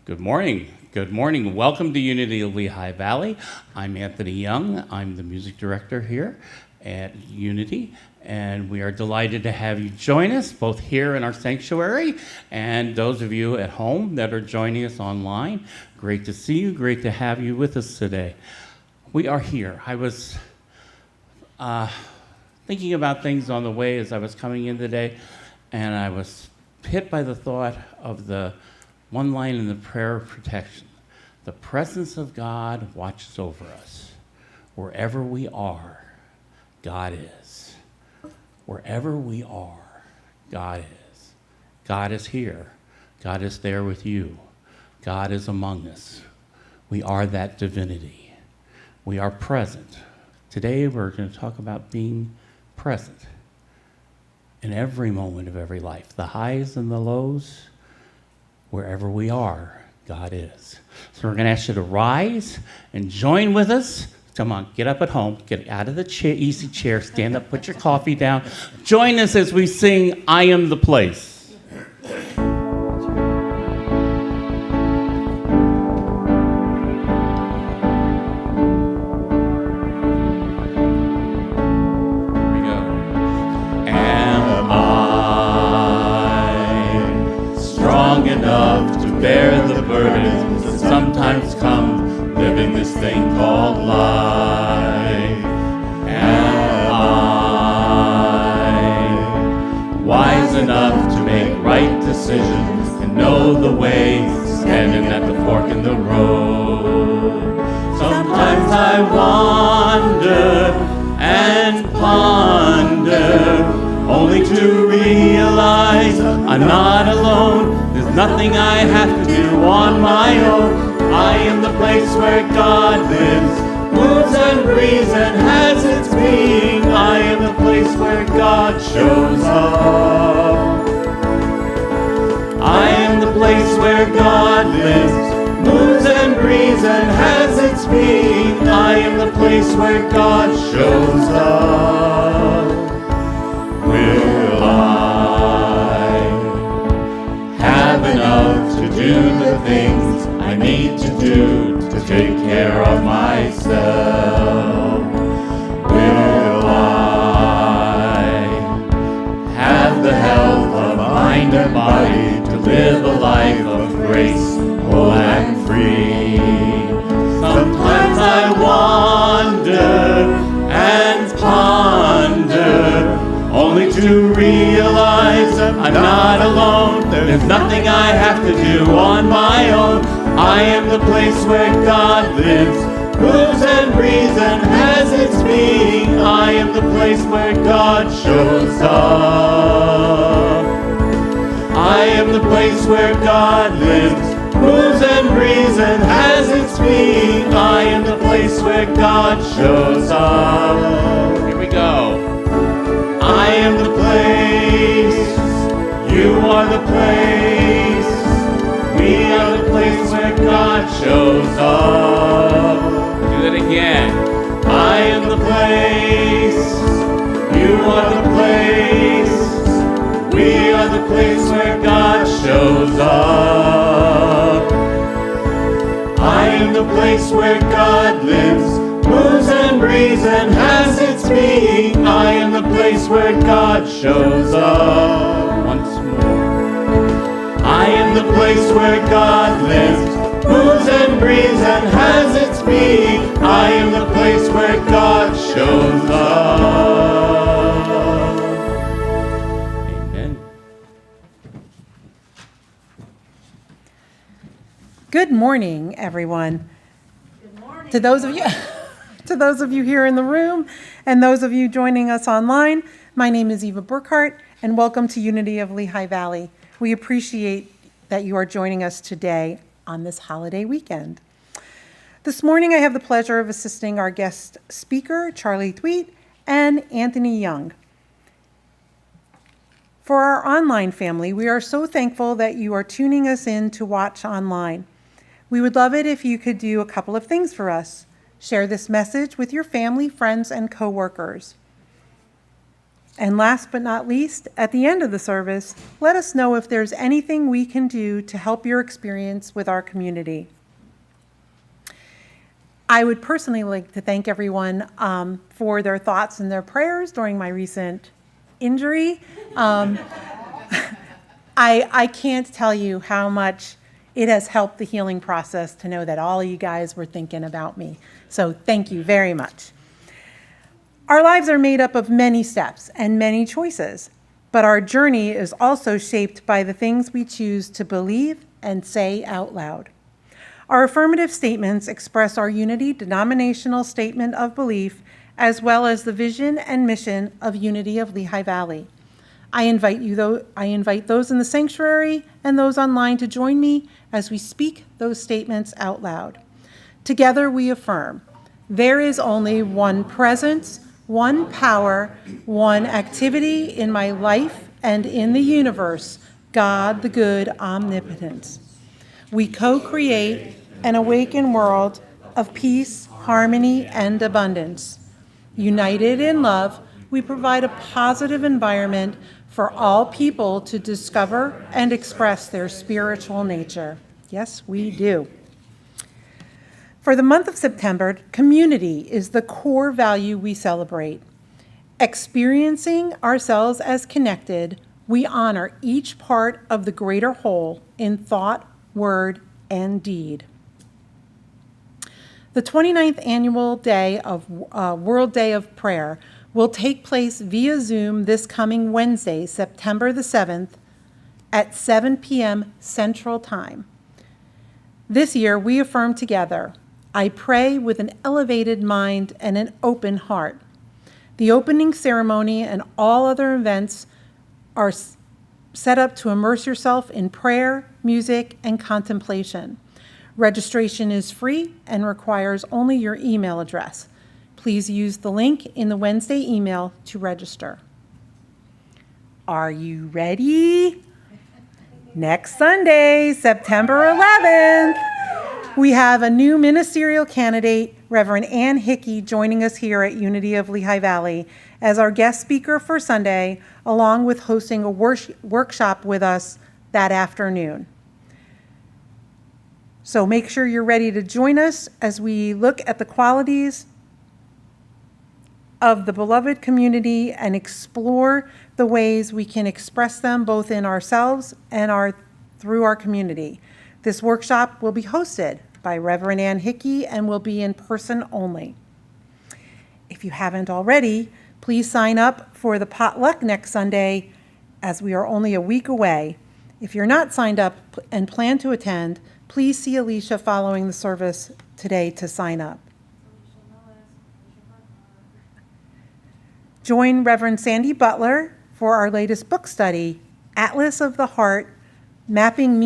Good morning. Good morning. Welcome to Unity of Lehigh Valley. I'm Anthony Young. I'm the music director here at Unity, and we are delighted to have you join us both here in our sanctuary and those of you at home that are joining us online. Great to see you. Great to have you with us today. We are here. I was thinking about things on the way as I was coming in today, and I was hit by the thought of the one line in the prayer of protection. The presence of God watches over us. Wherever we are, God is. Wherever we are, God is. God is here. God is there with you. God is among us. We are that divinity. We are present. Today we're going to talk about being present in every moment of every life, the highs and the lows. Wherever we are, God is. So we're going to ask you to rise and join with us. Come on, get up at home, get out of the easy chair, stand up, put your coffee down. Join us as we sing, I Am the Place. Bear the burdens that sometimes come, living this thing called life. Am I wise enough to make right decisions and know the way, standing at the fork in the road? Sometimes I wander and ponder, only to realize I'm not alone. There's nothing I have to do on my own. I am the place where God lives, moves and breathes and has its being. I am the place where God shows up. I am the place where God lives, moves and breathes and has its being. I am the place where God shows up. Will I have enough to do the things I need to do to take care of myself? Will I have the health of mind and body to live a life of grace, whole and free? Sometimes I wander and ponder, only to realize I'm not alone. There's nothing I have to do on my own. I am the place where God lives, moves and breathes and has its being. I am the place where God shows up. I am the place where God lives, moves and breathes and has its being. I am the place where God shows up. Here we go. I am the place, you are the place, we are the place where God shows up. Do that again. I am the place, you are the place, we are the place where God shows up. I am the place where God lives, moves and breathes and has its being. I am the place where God shows up. Once more. I am the place where God lives, moves and breathes and has its being. I am the place where God shows up. Amen. Good morning, everyone. Good morning. To those of you here in the room and those of you joining us online, my name is Eva Burkhart, and welcome to Unity of Lehigh Valley. We appreciate that you are joining us today on this holiday weekend. This morning, I have the pleasure of assisting our guest speaker, Charlie Thweet, and Anthony Young. For our online family, we are so thankful that you are tuning us in to watch online. We would love it if you could do a couple of things for us. Share this message with your family, friends, and coworkers. And last but not least, at the end of the service, let us know if there's anything we can do to help your experience with our community. I would personally like to thank everyone for their thoughts and their prayers during my recent injury. I can't tell you how much it has helped the healing process to know that all of you guys were thinking about me. So thank you very much. Our lives are made up of many steps and many choices, but our journey is also shaped by the things we choose to believe and say out loud. Our affirmative statements express our Unity denominational statement of belief, as well as the vision and mission of Unity of Lehigh Valley. I invite those in the sanctuary and those online to join me as we speak those statements out loud. Together we affirm, there is only one presence, one power, one activity in my life and in the universe, God the good omnipotence. We co-create an awakened world of peace, harmony, and abundance. United in love, we provide a positive environment for all people to discover and express their spiritual nature. Yes, we do. For the month of September, community is the core value we celebrate. Experiencing ourselves as connected, we honor each part of the greater whole in thought, word, and deed. The 29th annual day of World Day of Prayer will take place via Zoom this coming Wednesday, September the 7th at 7 p.m. Central Time. This year, we affirm together, I pray with an elevated mind and an open heart. The opening ceremony and all other events are set up to immerse yourself in prayer, music, and contemplation. Registration is free and requires only your email address. Please use the link in the Wednesday email to register. Are you ready? Next Sunday, September 11th, we have a new ministerial candidate, Reverend Ann Hickey, joining us here at Unity of Lehigh Valley as our guest speaker for Sunday, along with hosting a workshop with us that afternoon. So make sure you're ready to join us as we look at the qualities of the beloved community and explore the ways we can express them both in ourselves and through our community. This workshop will be hosted by Reverend Ann Hickey and will be in person only. If you haven't already, please sign up for the potluck next Sunday as we are only a week away. If you're not signed up and plan to attend, please see Alicia following the service today to sign up. Join Reverend Sandy Butler for our latest book study, Atlas of the Heart, Mapping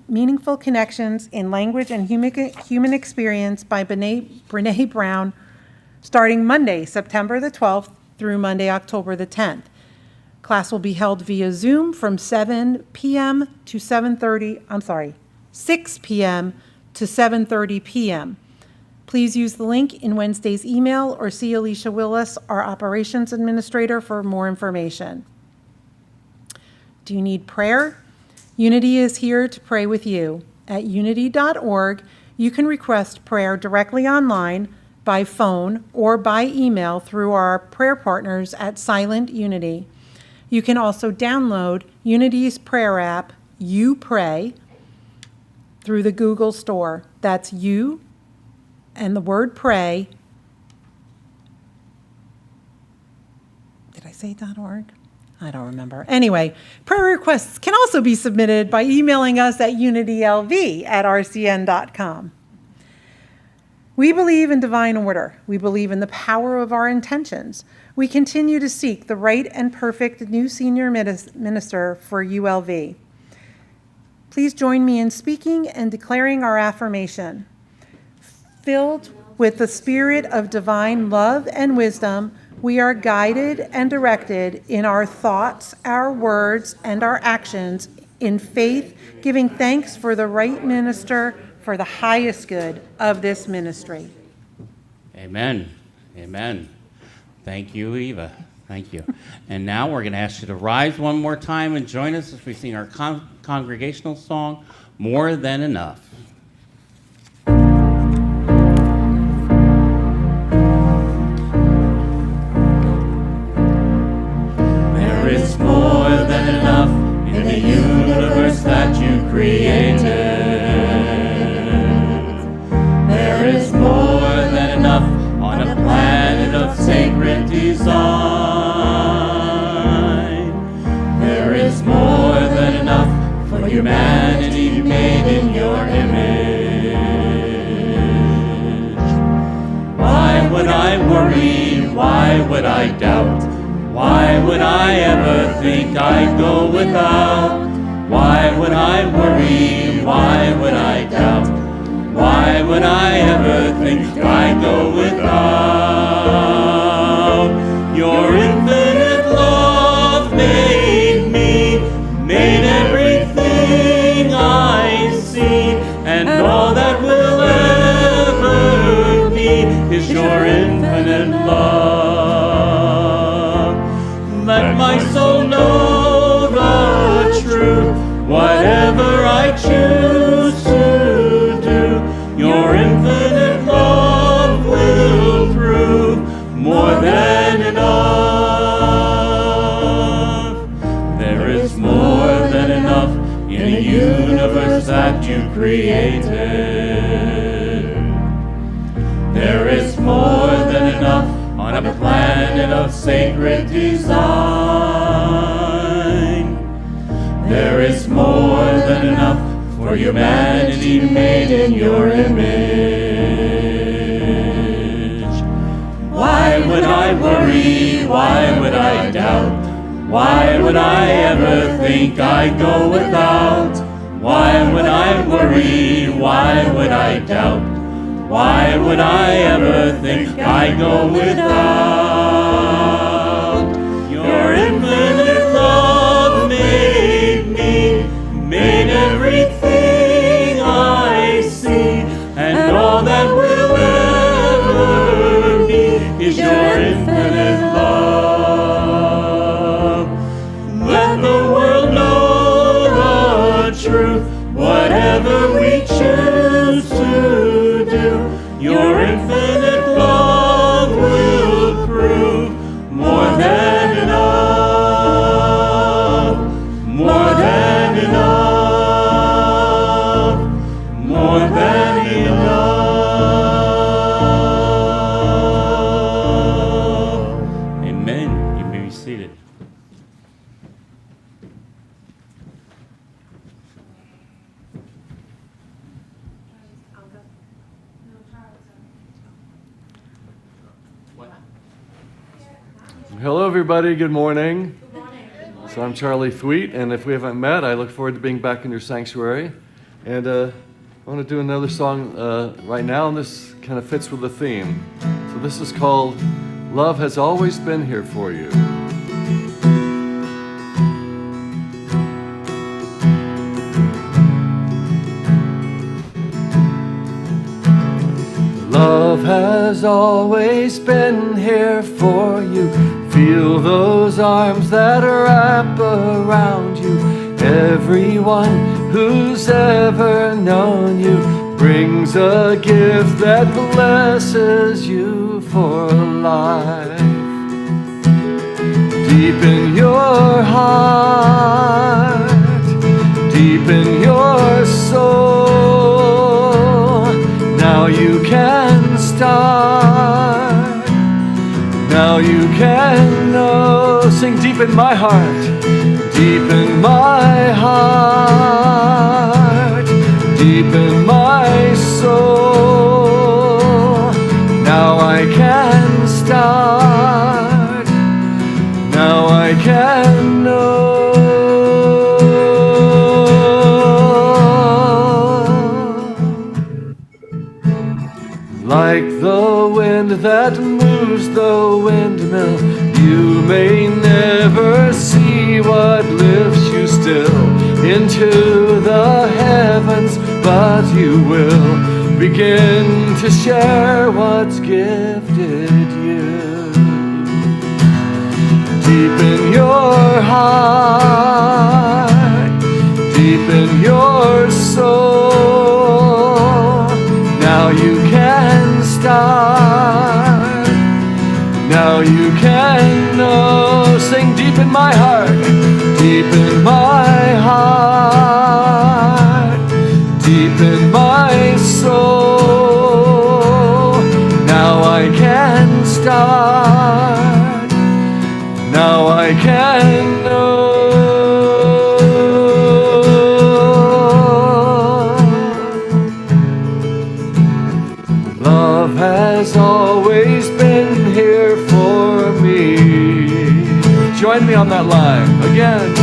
Meaningful Connections in Language and Human Experience by Brene Brown, starting Monday, September the 12th through Monday, October the 10th. Class will be held via Zoom from 6 p.m. to 7:30 p.m. Please use the link in Wednesday's email or see Alicia Willis, our operations administrator, for more information. Do you need prayer? Unity is here to pray with you. At unity.org, you can request prayer directly online, by phone, or by email through our prayer partners at Silent Unity. You can also download Unity's prayer app, You Pray, through the Google Store. That's You and the word pray. Did I say .org? I don't remember. Anyway, prayer requests can also be submitted by emailing us at unitylv@rcn.com. We believe in divine order. We believe in the power of our intentions. We continue to seek the right and perfect new senior minister for ULV. Please join me in speaking and declaring our affirmation. Filled with the spirit of divine love and wisdom, we are guided and directed in our thoughts, our words, and our actions in faith, giving thanks for the right minister for the highest good of this ministry. Amen. Amen. Thank you, Eva. Thank you. And now we're going to ask you to rise one more time and join us as we sing our congregational song, More Than Enough. There is more than enough in the universe that you created. There is more than enough on a planet of sacred design. There is more than enough for humanity made in your image. Why would I worry? Why would I doubt? Why would I ever think I'd go without? Why would I worry? Why would I doubt? Why would I ever think I'd go without? Your infinite love made me, made everything I see, and all that will ever be is your infinite love. Let my soul know the truth, whatever I choose to do, your infinite love will prove more than enough. There is more than enough in the universe that you created. There is more than enough on a planet of sacred design. There is more than enough for humanity made in your image. Why would I worry? Why would I doubt? Why would I ever think I'd go without? Why would I worry? Why would I doubt? Why would I ever think I'd go without? Your infinite love made me, made everything I see, and all that will ever be is your infinite love. Let the world know the truth, whatever we choose to do, your infinite love will prove more than enough, more than enough, more than enough. Amen. You may be seated. Hello, everybody. Good morning. Good morning. So I'm Charlie Thweet, and if we haven't met, I look forward to being back in your sanctuary. And I want to do another song right now, and this kind of fits with the theme. So this is called Love Has Always Been Here For You. Love has always been here for you. Feel those arms that wrap around you. Everyone who's ever known you brings a gift that blesses you for life. Deep in your heart, deep in your soul, now you can start. Now you can know. Sing deep in my heart, deep in my heart, deep in my soul. Now I can start. Now I can know. Like the wind that moves the windmill, you may never see what lifts you still into the heavens, but you will begin to share what's gifted you. your heart, deep in your soul. Now you can start. Now you can know. Sing deep in my heart, deep in my heart, deep in my soul. Now I can start. Now I can know. Love has always been here for me. Join me on that line again.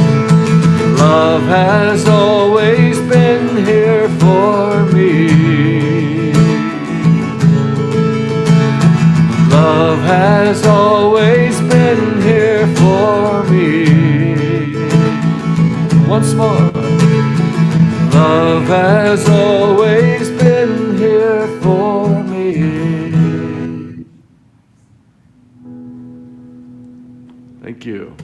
Love has always been here for me. Love has always been here for me. Once more. Love has always been here for me. Thank you.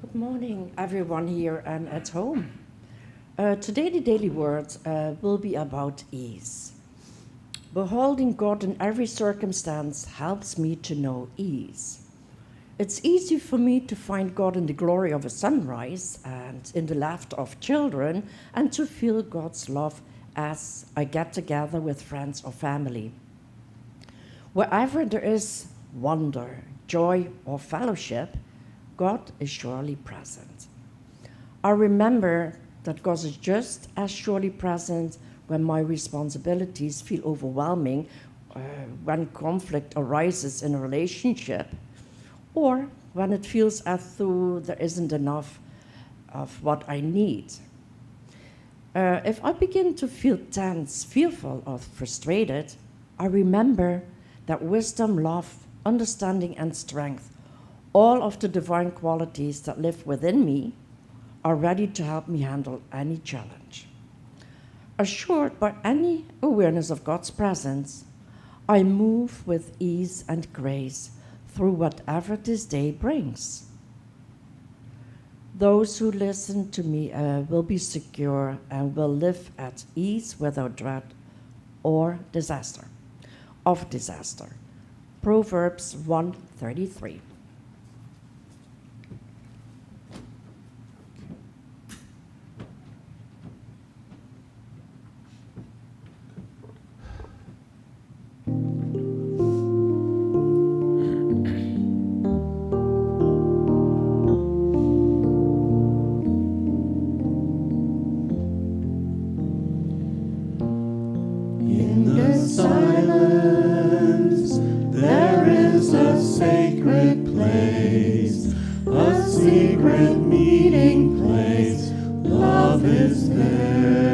Good morning, everyone here and at home. Today, the daily words will be about ease. Beholding God in every circumstance helps me to know ease. It's easy for me to find God in the glory of a sunrise and in the laughter of children, and to feel God's love as I get together with friends or family. Wherever there is wonder, joy, or fellowship, God is surely present. I remember that God is just as surely present when my responsibilities feel overwhelming, when conflict arises in a relationship, or when it feels as though there isn't enough of what I need. If I begin to feel tense, fearful, or frustrated, I remember that wisdom, love, understanding, and strength, all of the divine qualities that live within me, are ready to help me handle any challenge. Assured by any awareness of God's presence, I move with ease and grace through whatever this day brings. Those who listen to me will be secure and will live at ease without dread or disaster. Proverbs 1:33. Silence, there is a sacred place, a secret meeting place. Love is there.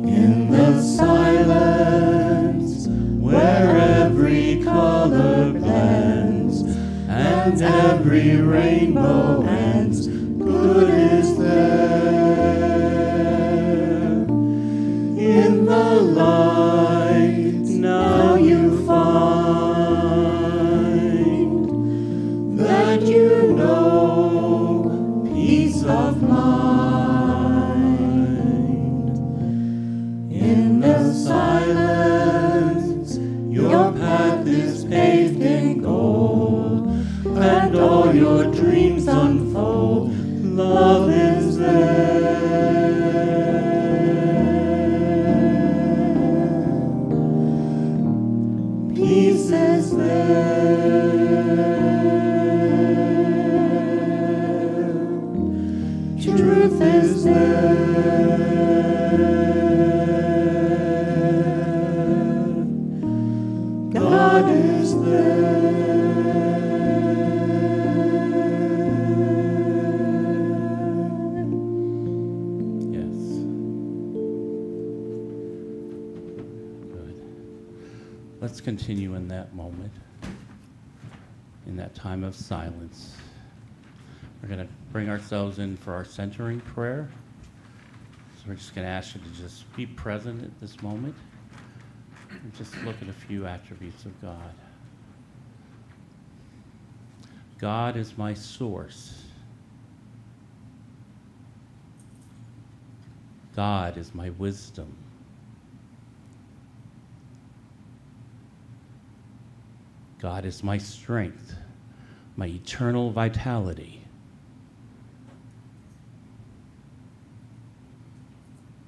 In the silence, where every color blends and every rainbow ends, good is there. In the light, now you find that you know peace of mind. In the silence, your path is paved in gold, and all your dreams unfold. Love is there. Peace is there. Truth is there. God is there. Yes. Good. Let's continue in that moment, in that time of silence. We're going to bring ourselves in for our centering prayer. So we're just going to ask you to just be present at this moment and just look at a few attributes of God. God is my source. God is my wisdom. God is my strength, my eternal vitality.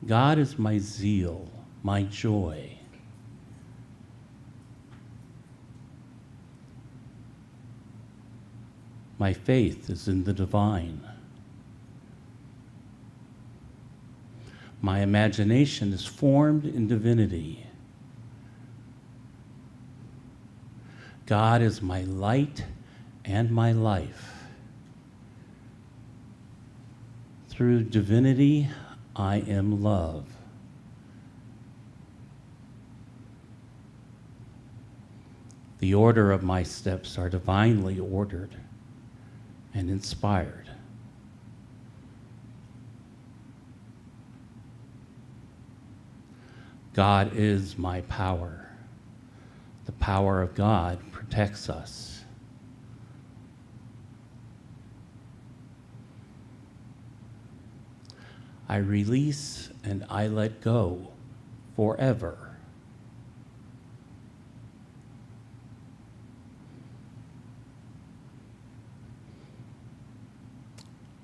God is my zeal, my joy. My faith is in the divine. My imagination is formed in divinity. God is my light and my life. Through divinity, I am love. The order of my steps are divinely ordered and inspired. God is my power. The power of God protects us. I release and I let go forever.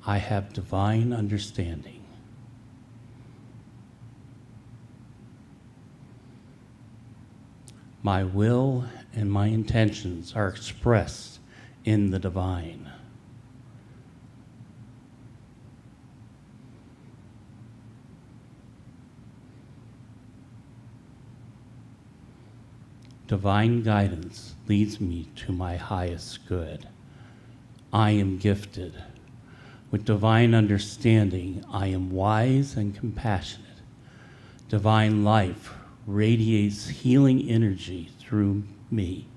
I have divine understanding. My will and my intentions are expressed in the divine. Divine guidance leads me to my highest good. I am gifted. With divine understanding, I am wise and compassionate. Divine life radiates healing energy through me.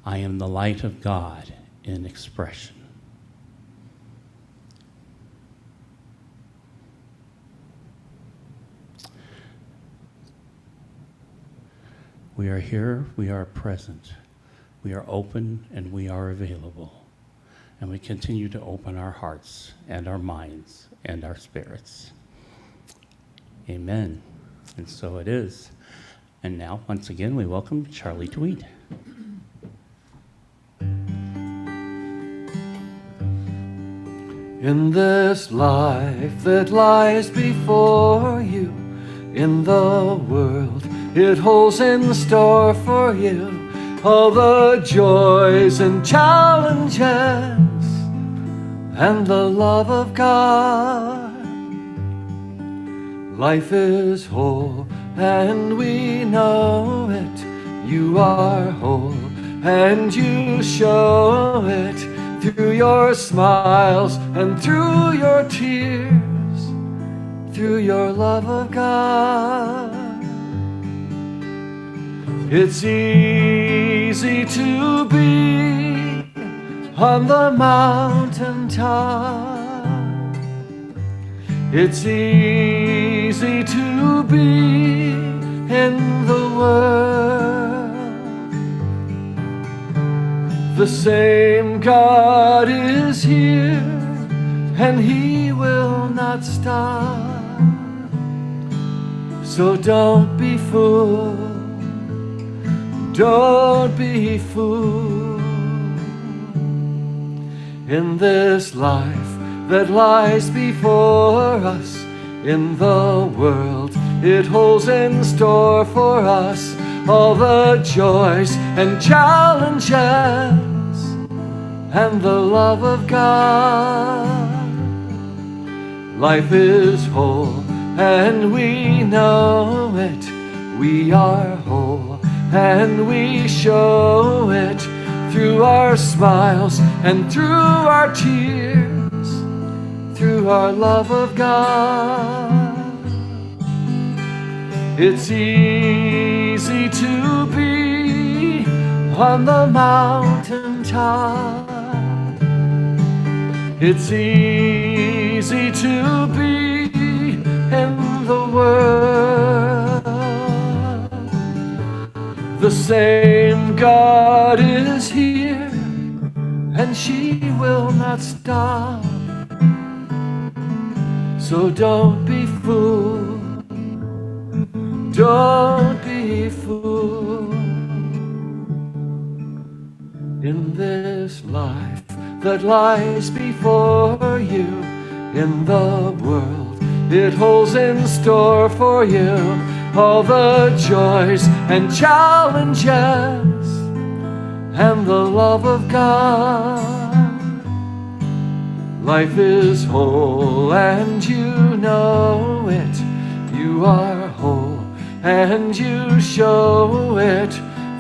I am the light of God in expression. We are here, we are present, we are open, and we are available. And we continue to open our hearts and our minds and our spirits. Amen. And so it is. And now, once again, we welcome Charlie Tweed. In this life that lies before you, in the world it holds in store for you all the joys and challenges and the love of God. Life is whole and we know it. You are whole and you show it through your smiles and through your tears, through your love of God. It's easy to be on the mountain top. It's easy to be in the world. The same God is here, and He will not stop. So don't be fooled. Don't be fooled. In this life that lies before us, in the world it holds in store for us all the joys and challenges and the love of God. Life is whole and we know it. We are whole and we show it through our smiles and through our tears, through our love of God. It's easy to be on the mountain top. It's easy to be in the world. The same God is here, and she will not stop. So don't be fooled, don't be fooled. In this life that lies before you, in the world it holds in store for you all the joys and challenges and the love of God. Life is whole and you know it. You are whole and you show it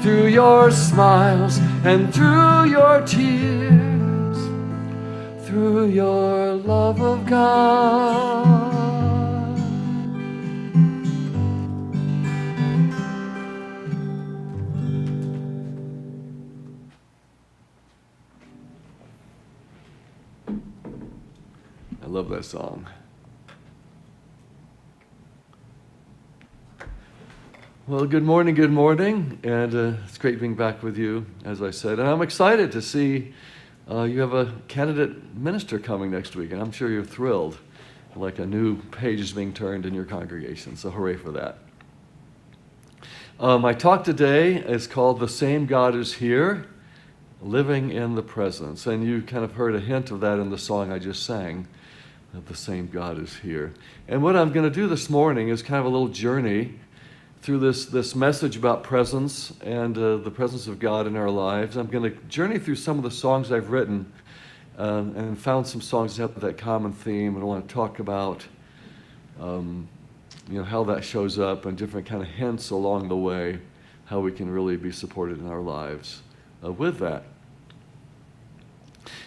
through your smiles and through your tears, through your love of God. I love that song. Well, good morning, and it's great being back with you, as I said. And I'm excited to see you have a candidate minister coming next week, and I'm sure you're thrilled, like a new page is being turned in your congregation, so hooray for that. My talk today is called The Same God is Here, Living in the Presence, and you kind of heard a hint of that in the song I just sang, that the same God is here. And what I'm going to do this morning is kind of a little journey through this message about presence and the presence of God in our lives. I'm going to journey through some of the songs I've written and found some songs that have that common theme, and I want to talk about how that shows up and different kind of hints along the way, how we can really be supported in our lives with that.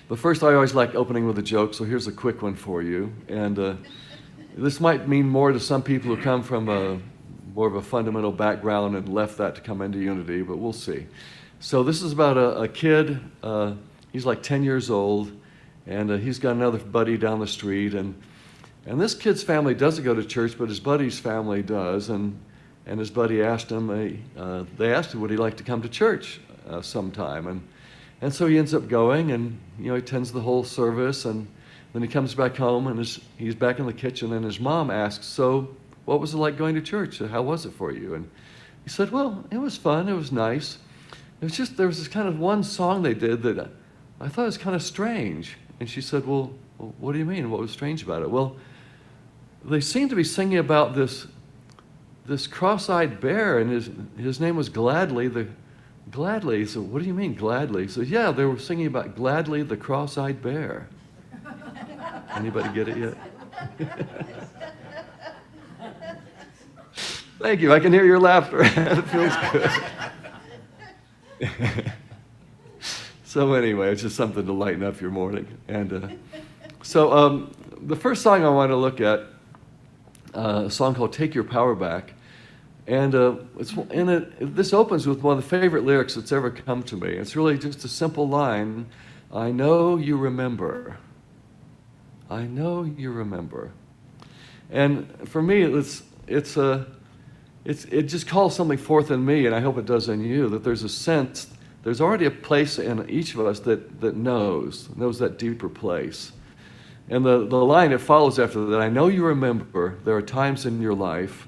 But first, I always like opening with a joke, so here's a quick one for you. And this might mean more to some people who come from more of a fundamental background and left that to come into Unity, but we'll see. So this is about a kid. He's like 10 years old, and he's got another buddy down the street. And this kid's family doesn't go to church, but his buddy's family does. And his buddy asked him, they asked him, would he like to come to church sometime? And so he ends up going, and he attends the whole service, and then he comes back home, and he's back in the kitchen, and his mom asks, so what was it like going to church? How was it for you? And he said, well, it was fun, it was nice. It was just, there was this kind of one song they did that I thought was kind of strange. And she said, well, what do you mean? What was strange about it? Well, they seemed to be singing about this cross-eyed bear, and his name was Gladly. Gladly. He said, what do you mean, Gladly? He said, yeah, they were singing about Gladly the cross-eyed bear. Anybody get it yet? Thank you. I can hear your laughter. It feels good. So anyway, it's just something to lighten up your morning. And so the first song I want to look at, a song called Take Your Power Back. And this opens with one of the favorite lyrics that's ever come to me. It's really just a simple line, I know you remember. I know you remember. And for me, it just calls something forth in me, and I hope it does in you, that there's a sense, there's already a place in each of us that knows that deeper place. And the line that follows after that, I know you remember, there are times in your life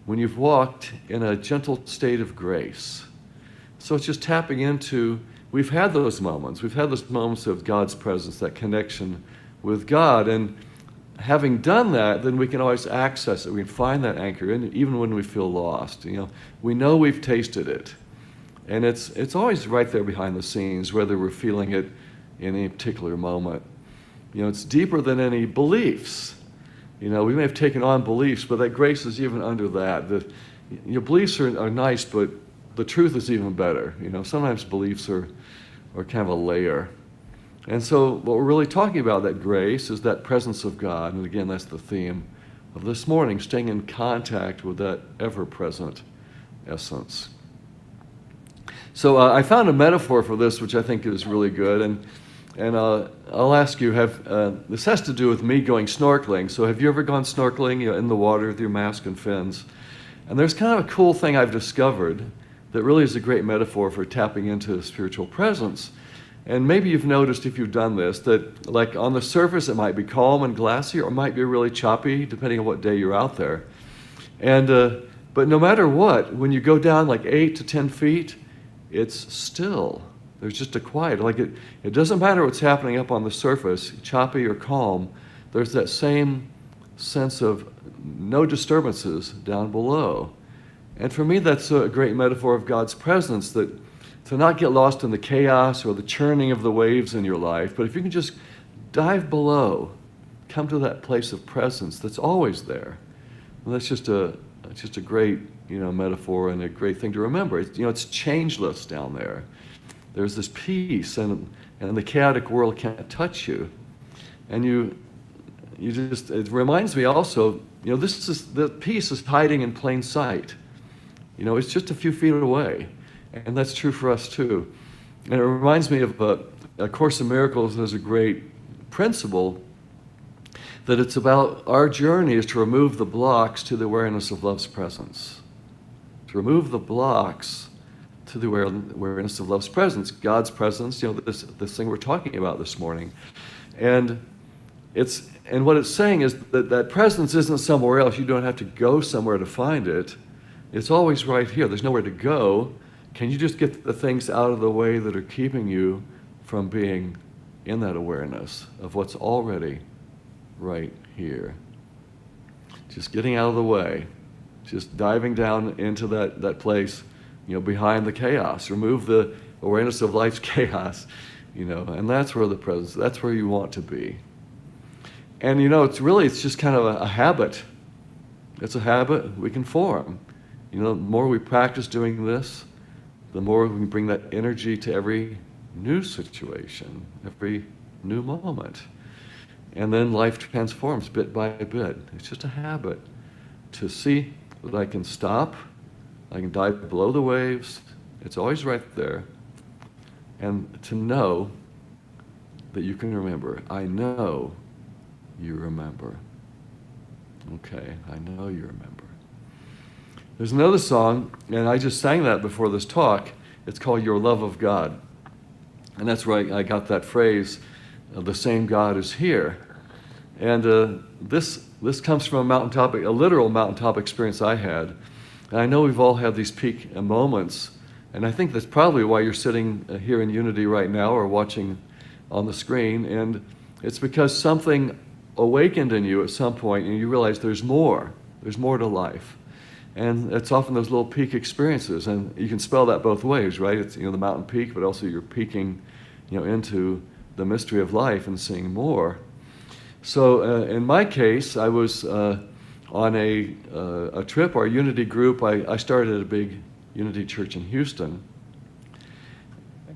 when you've walked in a gentle state of grace. So it's just tapping into, we've had those moments of God's presence, that connection with God, and having done that, then we can always access it. We can find that anchor, and even when we feel lost, we know we've tasted it, and it's always right there behind the scenes, whether we're feeling it in any particular moment. It's deeper than any beliefs. We may have taken on beliefs, but that grace is even under that. Your beliefs are nice, but the truth is even better. Sometimes beliefs are kind of a layer. And so what we're really talking about, that grace, is that presence of God. And again, that's the theme of this morning, staying in contact with that ever-present essence. So I found a metaphor for this, which I think is really good. And And I'll ask you, this has to do with me going snorkeling. So have you ever gone snorkeling, in the water with your mask and fins? And there's kind of a cool thing I've discovered that really is a great metaphor for tapping into spiritual presence. And maybe you've noticed, if you've done this, that like on the surface it might be calm and glassy, or it might be really choppy, depending on what day you're out there. And but no matter what, when you go down like 8 to 10 feet, it's still. There's just a quiet. Like it doesn't matter what's happening up on the surface, choppy or calm. There's that same sense of no disturbances down below. And for me, that's a great metaphor of God's presence, that to not get lost in the chaos or the churning of the waves in your life, but if you can just dive below, come to that place of presence that's always there. Well, that's just a great, metaphor and a great thing to remember. It's changeless down there. There's this peace, and the chaotic world can't touch you. And it reminds me also, the peace is hiding in plain sight. It's just a few feet away. And that's true for us too. And it reminds me of A Course in Miracles. There's a great principle that it's about our journey is to remove the blocks to the awareness of love's presence. To remove the blocks to the awareness of love's presence, God's presence, this thing we're talking about this morning. And what it's saying is that presence isn't somewhere else. You don't have to go somewhere to find it. It's always right here. There's nowhere to go. Can you just get the things out of the way that are keeping you from being in that awareness of what's already right here? Just getting out of the way. Just diving down into that place, behind the chaos. Remove the awareness of life's chaos, and that's where the presence, that's where you want to be. And it's just kind of a habit. It's a habit we can form. The more we practice doing this, the more we can bring that energy to every new situation, every new moment. And then life transforms bit by bit. It's just a habit to see that I can stop, I can dive below the waves, it's always right there, and to know that you can remember. I know you remember. Okay, I know you remember. There's another song, and I just sang that before this talk. It's called Your Love of God. And that's where I got that phrase, the same God is here. And this comes from a literal mountaintop experience I had. And I know we've all had these peak moments, and I think that's probably why you're sitting here in Unity right now or watching on the screen. And it's because something awakened in you at some point, and you realize there's more to life. And it's often those little peak experiences, and you can spell that both ways, right? It's the mountain peak, but also you're peeking, into the mystery of life and seeing more. So in my case, I was on a trip, our Unity group. I started at a big Unity church in Houston,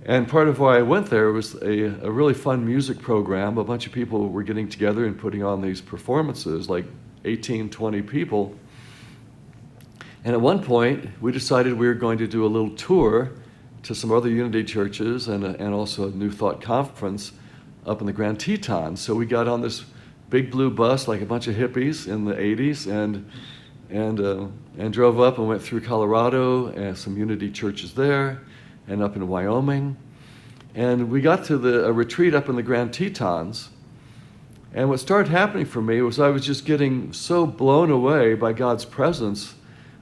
and part of why I went there was a really fun music program. A bunch of people were getting together and putting on these performances, like 18, 20 people. And at one point, we decided we were going to do a little tour to some other Unity churches and also a New Thought conference up in the Grand Tetons. So we got on this big blue bus like a bunch of hippies in the 80s and drove up and went through Colorado and some Unity churches there and up in Wyoming. And we got to a retreat up in the Grand Tetons. And what started happening for me was I was just getting so blown away by God's presence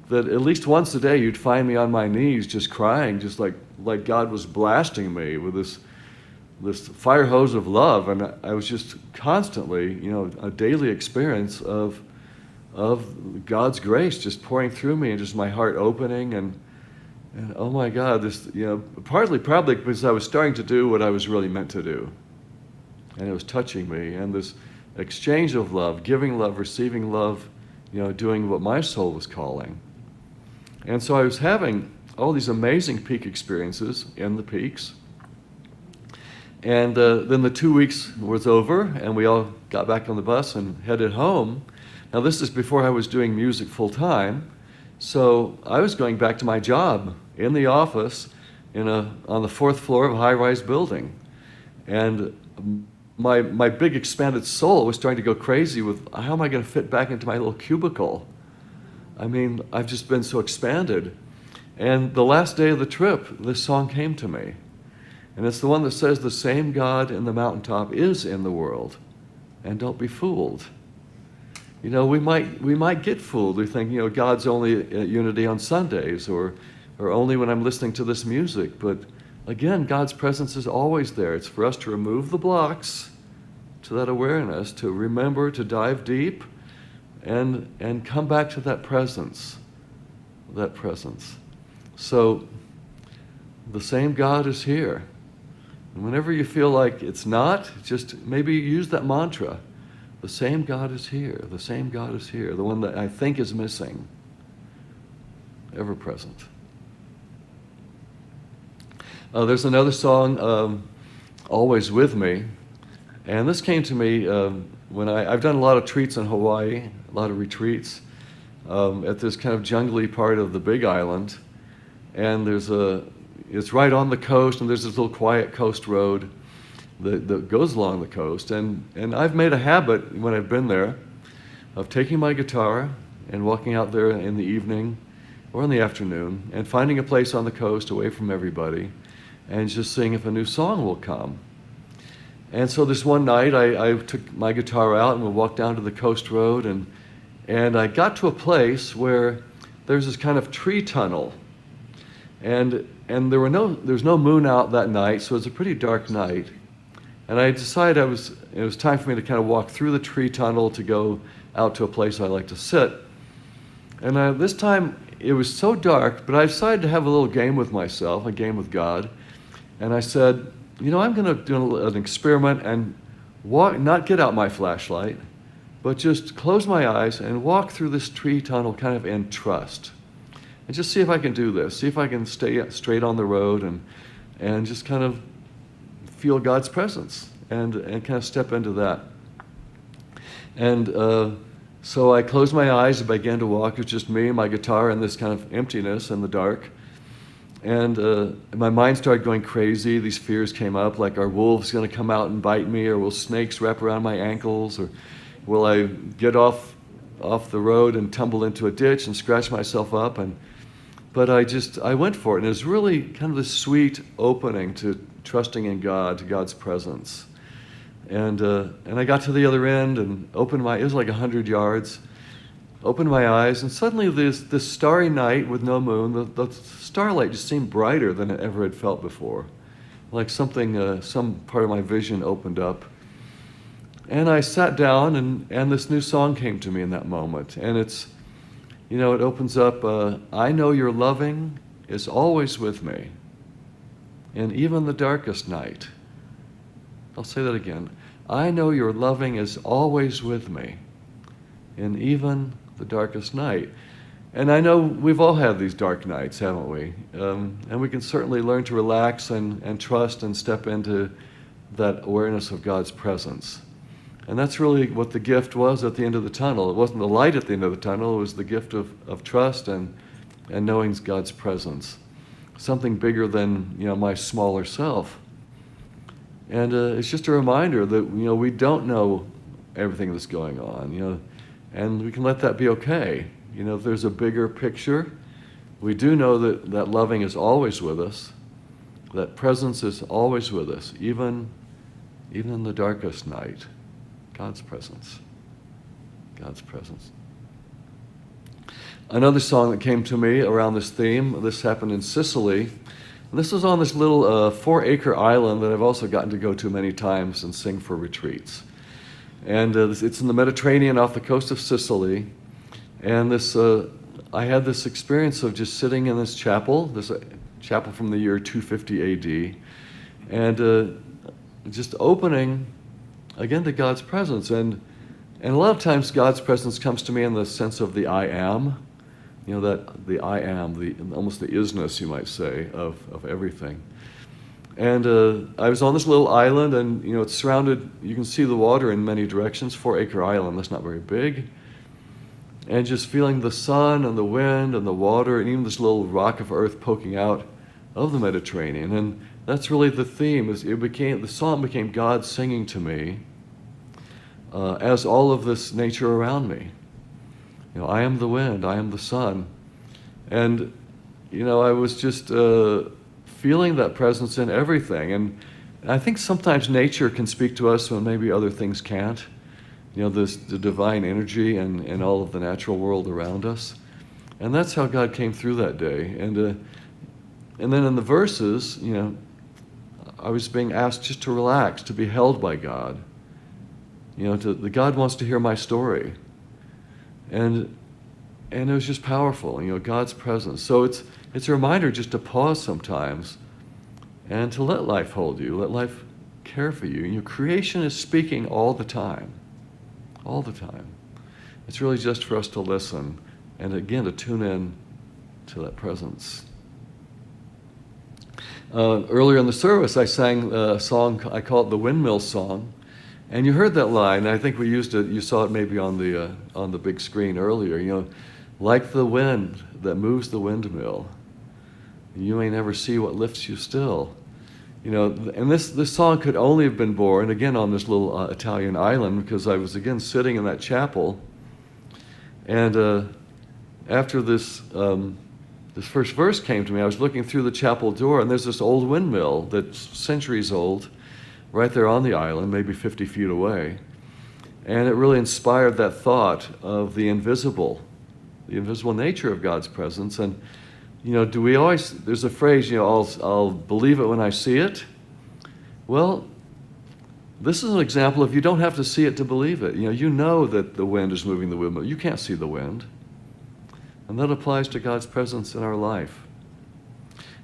that at least once a day you'd find me on my knees just crying, just like God was blasting me with this fire hose of love. And I was just constantly, a daily experience of God's grace just pouring through me and just my heart opening and oh my God, this, partly probably because I was starting to do what I was really meant to do. And it was touching me, and this exchange of love, giving love, receiving love, doing what my soul was calling. And so I was having all these amazing peak experiences in the peaks. And then the 2 weeks was over, and we all got back on the bus and headed home. Now, this is before I was doing music full time. So I was going back to my job in the office on the 4th floor of a high-rise building. And my big expanded soul was starting to go crazy with how am I going to fit back into my little cubicle? I mean, I've just been so expanded. And the last day of the trip, this song came to me. And it's the one that says, the same God in the mountaintop is in the world. And don't be fooled. You know, we might get fooled. We think, you know, God's only at Unity on Sundays or only when I'm listening to this music. But again, God's presence is always there. It's for us to remove the blocks to that awareness, to remember, to dive deep, and come back to that presence. That presence. So, the same God is here. And whenever you feel like it's not, just maybe use that mantra. The same God is here. The same God is here. The one that I think is missing. Ever present. There's another song, Always With Me. And this came to me when I've done a lot of treats in Hawaii, a lot of retreats, at this kind of jungly part of the Big Island. And it's right on the coast, and there's this little quiet coast road that goes along the coast. And I've made a habit when I've been there of taking my guitar and walking out there in the evening or in the afternoon and finding a place on the coast away from everybody and just seeing if a new song will come. And so this one night I took my guitar out and we walked down to the coast road, and I got to a place where there's this kind of tree tunnel. And there was no moon out that night, so it was a pretty dark night. And I decided it was time for me to kind of walk through the tree tunnel to go out to a place I like to sit. And this time it was so dark, but I decided to have a little game with myself, a game with God. And I said, you know, I'm going to do an experiment and not get out my flashlight, but just close my eyes and walk through this tree tunnel kind of in trust. And just see if I can do this, see if I can stay straight on the road and just kind of feel God's presence and kind of step into that. And so I closed my eyes and began to walk. It was just me and my guitar and this kind of emptiness in the dark. And my mind started going crazy. These fears came up, like, are wolves going to come out and bite me? Or will snakes wrap around my ankles? Or will I get off the road and tumble into a ditch and scratch myself up? But I went for it. And it was really kind of this sweet opening to trusting in God, to God's presence. And I got to the other end and it was like 100 yards, opened my eyes, and suddenly this starry night with no moon, the starlight just seemed brighter than it ever had felt before. Like something, some part of my vision opened up. And I sat down and this new song came to me in that moment. And it's, you know, it opens up, I know your loving is always with me, in even the darkest night. I'll say that again. I know your loving is always with me, in even the darkest night. And I know we've all had these dark nights, haven't we? And we can certainly learn to relax and trust and step into that awareness of God's presence. And that's really what the gift was at the end of the tunnel. It wasn't the light at the end of the tunnel, it was the gift of trust and knowing God's presence. Something bigger than, you know, my smaller self. And it's just a reminder that, you know, we don't know everything that's going on, you know, and we can let that be okay. You know, if there's a bigger picture, we do know that loving is always with us, that presence is always with us, even in the darkest night. God's presence. God's presence. Another song that came to me around this theme, this happened in Sicily. And this was on this little 4-acre island that I've also gotten to go to many times and sing for retreats. And it's in the Mediterranean off the coast of Sicily. And I had this experience of just sitting in this chapel from the year 250 AD, and just opening again to God's presence. And a lot of times God's presence comes to me in the sense of the I am, you know, that the I am, almost the isness, you might say, of everything. And I was on this little island, and, you know, it's surrounded, you can see the water in many directions, 4-acre island, that's not very big. And just feeling the sun and the wind and the water and even this little rock of earth poking out of the Mediterranean. And that's really the theme. The song became God singing to me as all of this nature around me. You know, I am the wind, I am the sun. And, you know, I was just feeling that presence in everything. And I think sometimes nature can speak to us when maybe other things can't. You know, the divine energy and all of the natural world around us. And that's how God came through that day. And then in the verses, you know, I was being asked just to relax, to be held by God. You know, God wants to hear my story. And it was just powerful, you know, God's presence. So it's a reminder just to pause sometimes and to let life hold you, let life care for you. You know, creation is speaking all the time. All the time. It's really just for us to listen and again to tune in to that presence. Earlier in the service, I sang a song, I call it the Windmill Song. And you heard that line. I think we used it, you saw it maybe on the big screen earlier. You know, like the wind that moves the windmill, you may never see what lifts you still. You know, and this song could only have been born, again, on this little Italian island, because I was, again, sitting in that chapel. And after this first verse came to me, I was looking through the chapel door, and there's this old windmill that's centuries old, right there on the island, maybe 50 feet away. And it really inspired that thought of the invisible nature of God's presence. And, you know, there's a phrase, you know, I'll believe it when I see it. Well, this is an example of you don't have to see it to believe it. You know that the wind is moving the windmill. You can't see the wind. And that applies to God's presence in our life.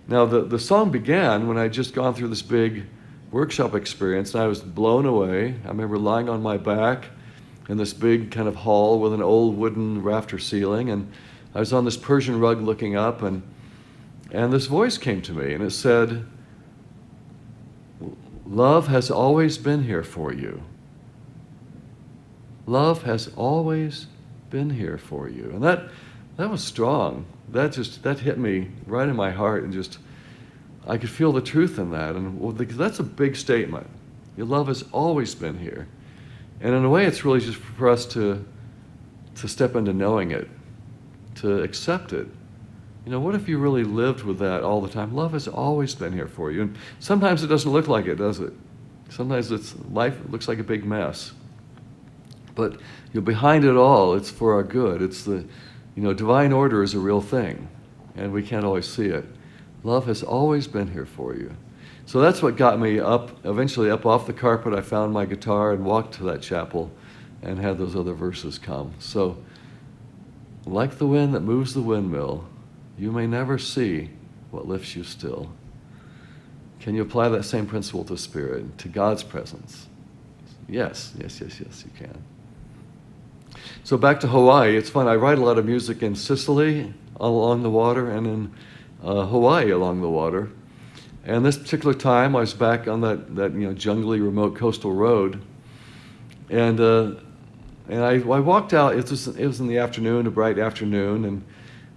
Now, the song began when I had just gone through this big workshop experience, and I was blown away. I remember lying on my back in this big kind of hall with an old wooden rafter ceiling, and I was on this Persian rug looking up, and this voice came to me, and it said, "Love has always been here for you. Love has always been here for you." And that was strong. That hit me right in my heart, and just I could feel the truth in that. And that's a big statement. Your love has always been here. And in a way, it's really just for us to step into knowing it, to accept it. You know, what if you really lived with that all the time? Love has always been here for you. And sometimes it doesn't look like it, does it? Sometimes life looks like a big mess. But behind it all, it's for our good. It's divine order is a real thing, and we can't always see it. Love has always been here for you. So that's what got me eventually up off the carpet. I found my guitar and walked to that chapel and had those other verses come. So, like the wind that moves the windmill, you may never see what lifts you still. Can you apply that same principle to spirit, to God's presence? Yes, you can. So back to Hawaii. It's fun. I write a lot of music in Sicily along the water and in Hawaii along the water. And this particular time, I was back on that jungly, remote coastal road, and I walked out. It was in the afternoon, a bright afternoon, and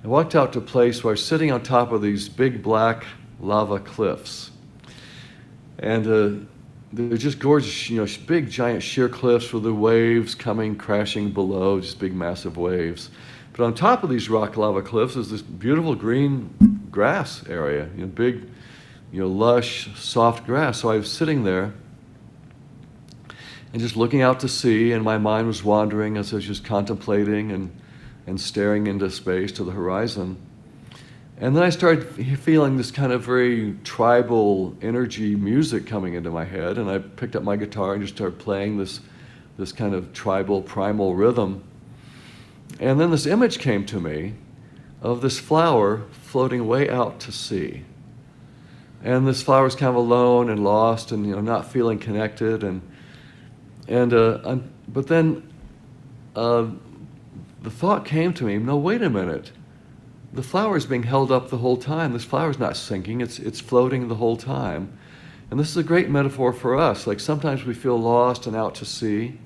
I walked out to a place where I was sitting on top of these big black lava cliffs, and they're just gorgeous, big giant sheer cliffs with the waves coming crashing below, just big massive waves. But on top of these rock lava cliffs is this beautiful green grass area, big, lush, soft grass. So I was sitting there and just looking out to sea, and my mind was wandering as I was just contemplating and staring into space to the horizon. And then I started feeling this kind of very tribal energy music coming into my head, and I picked up my guitar and just started playing this kind of tribal, primal rhythm. And then this image came to me of this flower floating way out to sea. And this flower was kind of alone and lost and not feeling connected. But then the thought came to me, no, wait a minute. The flower is being held up the whole time. This flower is not sinking, it's floating the whole time. And this is a great metaphor for us. Like sometimes we feel lost and out to sea,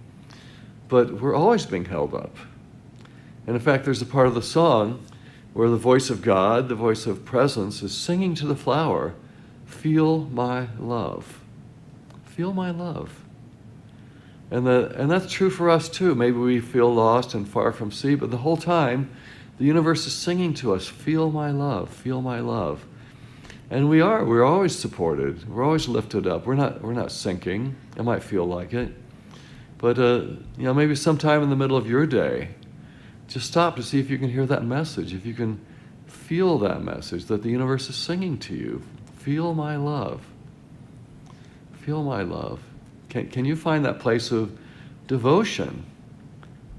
but we're always being held up. And in fact, there's a part of the song where the voice of God, the voice of presence, is singing to the flower, feel my love. Feel my love. And that's true for us too. Maybe we feel lost and far from sea, but the whole time, the universe is singing to us, feel my love, feel my love. And we're always supported. We're always lifted up. We're not sinking. It might feel like it. But maybe sometime in the middle of your day, just stop to see if you can hear that message, if you can feel that message that the universe is singing to you. Feel my love. Feel my love. Can you find that place of devotion,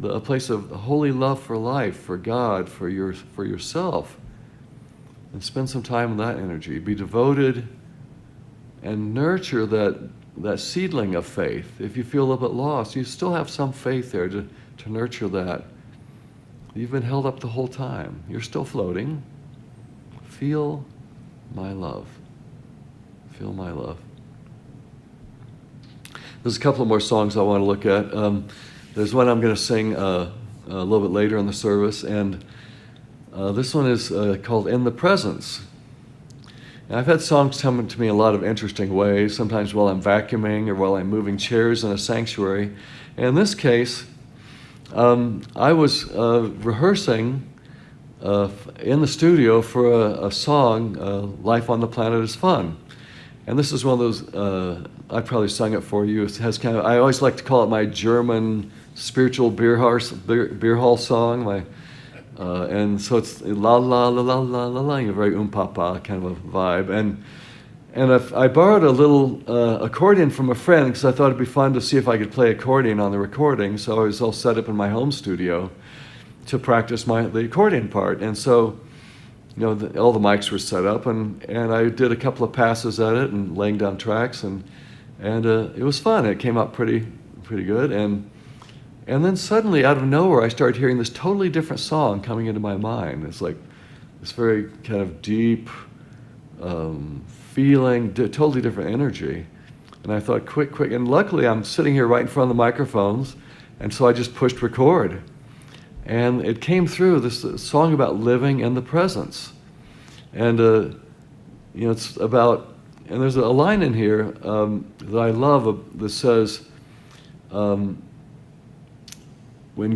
a place of holy love for life, for God, for yourself, and spend some time in that energy. Be devoted and nurture that seedling of faith. If you feel a little bit lost, you still have some faith there to nurture that. You've been held up the whole time. You're still floating. Feel my love. Feel my love. There's a couple of more songs I want to look at. There's one I'm going to sing a little bit later in the service, and this one is called In the Presence. And I've had songs come to me in a lot of interesting ways, sometimes while I'm vacuuming or while I'm moving chairs in a sanctuary. And in this case, I was rehearsing in the studio for a song, Life on the Planet is Fun. And this is one of those, I probably sung it for you. It has I always like to call it my German spiritual beer hall song. And so it's la la la la la la la, very papa kind of a vibe. And I borrowed a little accordion from a friend because I thought it'd be fun to see if I could play accordion on the recording. So I was all set up in my home studio to practice the accordion part. And so, all the mics were set up, and I did a couple of passes at it and laying down tracks, and it was fun. It came out pretty good. And then suddenly, out of nowhere, I started hearing this totally different song coming into my mind. It's like this very kind of deep feeling, totally different energy. And I thought, quick. And luckily, I'm sitting here right in front of the microphones, and so I just pushed record. And it came through, this song about living in the presence. And, it's about, and there's a line in here that I love that says, when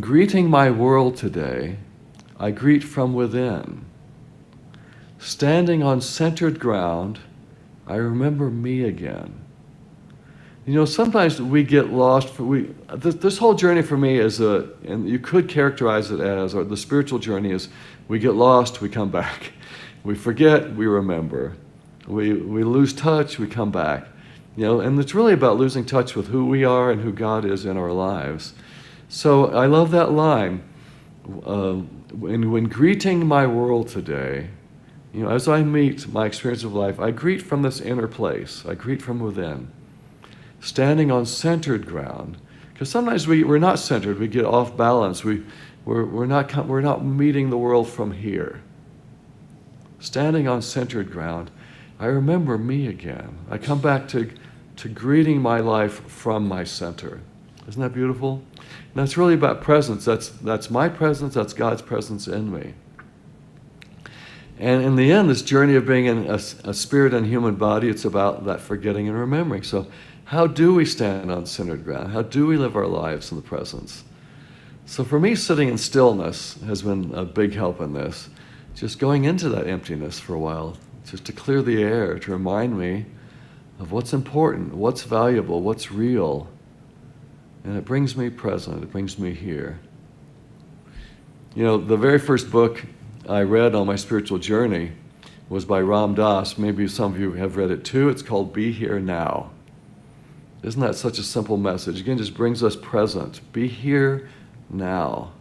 greeting my world today, I greet from within. Standing on centered ground, I remember me again. Sometimes we get lost. This whole journey for me is and you could characterize it as, or the spiritual journey is, we get lost, we come back. We forget, we remember. We lose touch, we come back. And it's really about losing touch with who we are and who God is in our lives. So I love that line. When greeting my world today, as I meet my experience of life, I greet from this inner place. I greet from within. Standing on centered ground, because sometimes we're not centered. We get off balance. We're not meeting the world from here. Standing on centered ground, I remember me again. I come back to greeting my life from my center. Isn't that beautiful? And that's really about presence. That's my presence. That's God's presence in me. And in the end, this journey of being in a spirit and human body, it's about that forgetting and remembering. So how do we stand on centered ground? How do we live our lives in the presence? So for me, sitting in stillness has been a big help in this. Just going into that emptiness for a while, just to clear the air, to remind me of what's important, what's valuable, what's real. And it brings me present, it brings me here. The very first book I read on my spiritual journey was by Ram Dass. Maybe some of you have read it too. It's called Be Here Now. Isn't that such a simple message? Again, just brings us present. Be here now.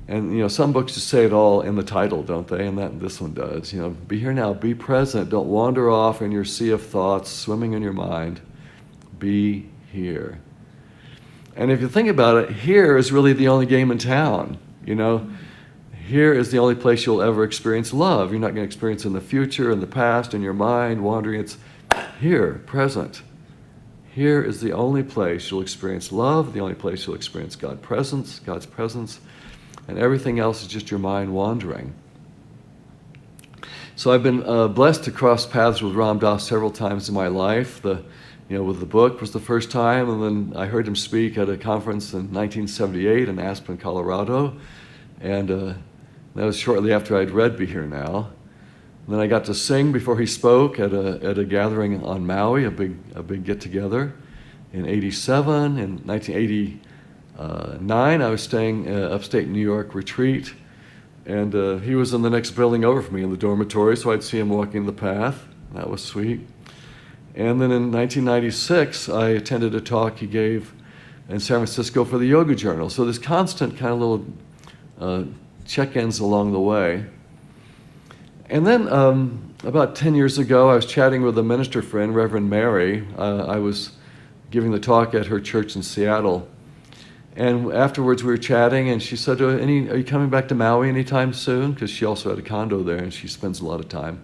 And, some books just say it all in the title, don't they? And this one does. Be here now. Be present. Don't wander off in your sea of thoughts, swimming in your mind. Be here. And if you think about it, here is really the only game in town, Here is the only place you'll ever experience love. You're not going to experience in the future, in the past, in your mind, wandering. It's here, present. Here is the only place you'll experience love, the only place you'll experience God's presence, and everything else is just your mind wandering. So I've been blessed to cross paths with Ram Dass several times in my life. With the book was the first time, and then I heard him speak at a conference in 1978 in Aspen, Colorado, and that was shortly after I'd read Be Here Now. And then I got to sing before he spoke at a gathering on Maui, a big get-together in '87. In 1989, I was staying upstate New York retreat, and he was in the next building over from me in the dormitory, so I'd see him walking the path. That was sweet. And then in 1996, I attended a talk he gave in San Francisco for the Yoga Journal. So there's constant kind of little check-ins along the way. And then about 10 years ago, I was chatting with a minister friend, Reverend Mary. I was giving the talk at her church in Seattle. And afterwards we were chatting, and she said, are you coming back to Maui anytime soon? Because she also had a condo there, and she spends a lot of time.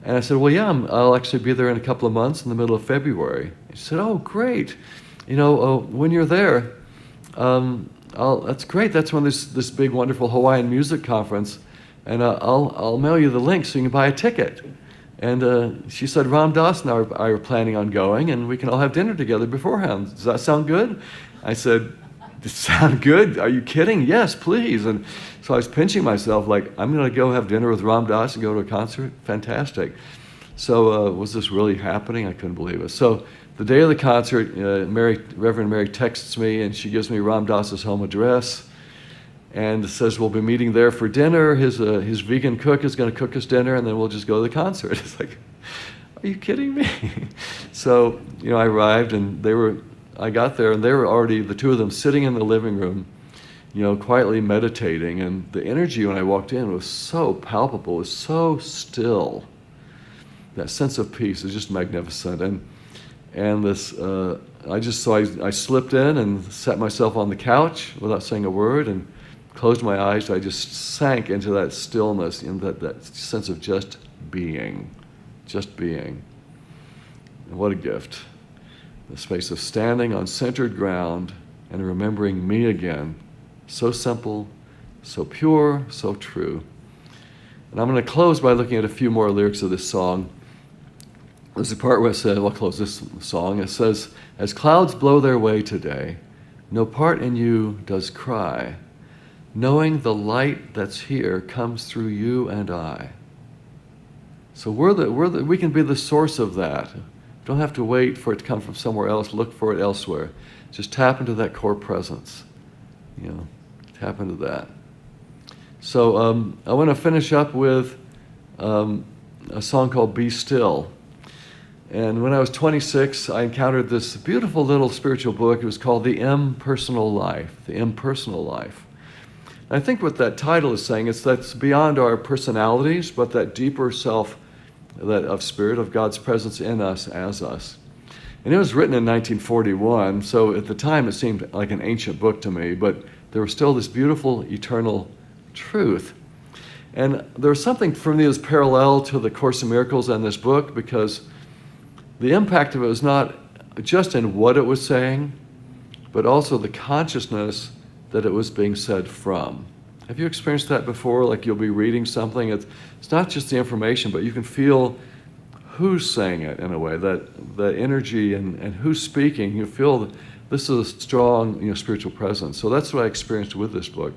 And I said, well, yeah, I'll actually be there in a couple of months in the middle of February. And she said, oh, great. When you're there, that's great. That's when there's this big, wonderful Hawaiian music conference, and I'll mail you the link so you can buy a ticket. And she said, Ram Dass and I are planning on going, and we can all have dinner together beforehand. Does that sound good? I said, does it sound good? Are you kidding? Yes, please. And so I was pinching myself like, I'm going to go have dinner with Ram Dass and go to a concert? Fantastic. So was this really happening? I couldn't believe it. So the day of the concert, Reverend Mary texts me, and she gives me Ram Dass's home address and says we'll be meeting there for dinner. His vegan cook is going to cook us dinner, and then we'll just go to the concert. It's like, are you kidding me? So, I arrived, and I got there, and they were already, the two of them, sitting in the living room, quietly meditating. And the energy when I walked in was so palpable, it was so still. That sense of peace is just magnificent. And this, I slipped in and sat myself on the couch without saying a word and closed my eyes. I just sank into that stillness, in that sense of just being. And what a gift. The space of standing on centered ground and remembering me again. So simple, so pure, so true. And I'm going to close by looking at a few more lyrics of this song. There's a part where it says, I'll close this song. It says, as clouds blow their way today, no part in you does cry, knowing the light that's here comes through you and I. So we can be the source of that. Don't have to wait for it to come from somewhere else. Look for it elsewhere. Just tap into that core presence. Tap into that. So I want to finish up with a song called Be Still. And when I was 26, I encountered this beautiful little spiritual book. It was called The Impersonal Life. The Impersonal Life. And I think what that title is saying is that's beyond our personalities, but that deeper self of spirit, of God's presence in us as us. And it was written in 1941, so at the time it seemed like an ancient book to me, but there was still this beautiful, eternal truth. And there was something for me that was parallel to the Course in Miracles and this book, because the impact of it was not just in what it was saying, but also the consciousness that it was being said from. Have you experienced that before? Like you'll be reading something, it's not just the information, but you can feel who's saying it in a way, that energy and who's speaking. You feel that this is a strong spiritual presence. So that's what I experienced with this book.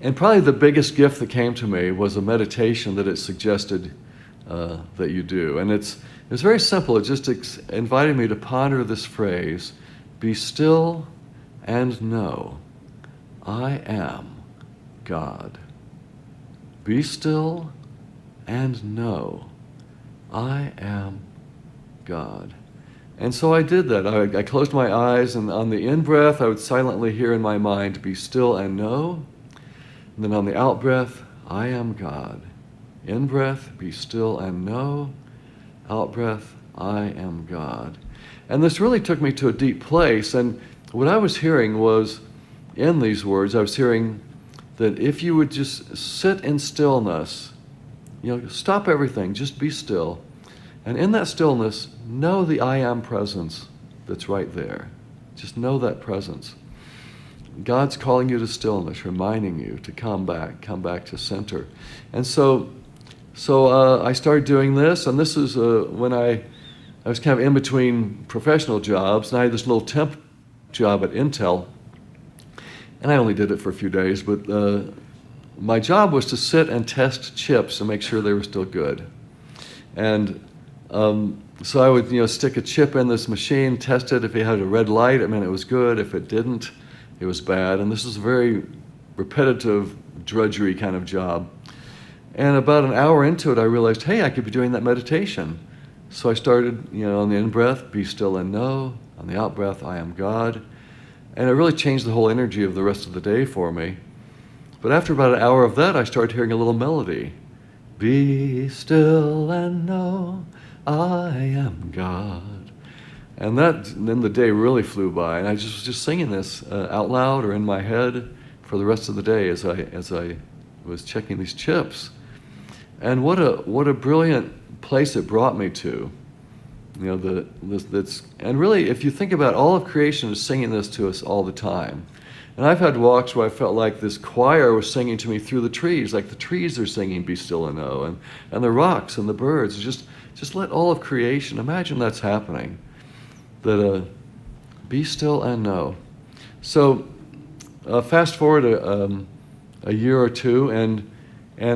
And probably the biggest gift that came to me was a meditation that it suggested that you do. And it's very simple. It just invited me to ponder this phrase, be still and know I am God. Be still and know I am God. And so I did that. I closed my eyes, and on the in-breath, I would silently hear in my mind, be still and know. And then on the out-breath, I am God. In-breath, be still and know. Out-breath, I am God. And this really took me to a deep place. And what I was hearing was, in these words, I was hearing that if you would just sit in stillness, stop everything, just be still. And in that stillness, know the I am presence that's right there. Just know that presence. God's calling you to stillness, reminding you to come back to center. And so So I started doing this, and this is when I was kind of in between professional jobs, and I had this little temp job at Intel, and I only did it for a few days, but my job was to sit and test chips and make sure they were still good. And so I would, stick a chip in this machine, test it. If it had a red light, it meant it was good. If it didn't, it was bad. And this is a very repetitive, drudgery kind of job. And about an hour into it, I realized, hey, I could be doing that meditation. So I started, on the in-breath, be still and know. On the out-breath, I am God. And it really changed the whole energy of the rest of the day for me. But after about an hour of that, I started hearing a little melody. Be still and know I am God. And then the day really flew by, and I was just singing this out loud or in my head for the rest of the day as I was checking these chips. And what a brilliant place it brought me to. And really, if you think about it, all of creation is singing this to us all the time. And I've had walks where I felt like this choir was singing to me through the trees, like the trees are singing Be Still and Know, and the rocks and the birds. Just let all of creation, imagine that's happening. That be still and know. So fast forward a year or two, and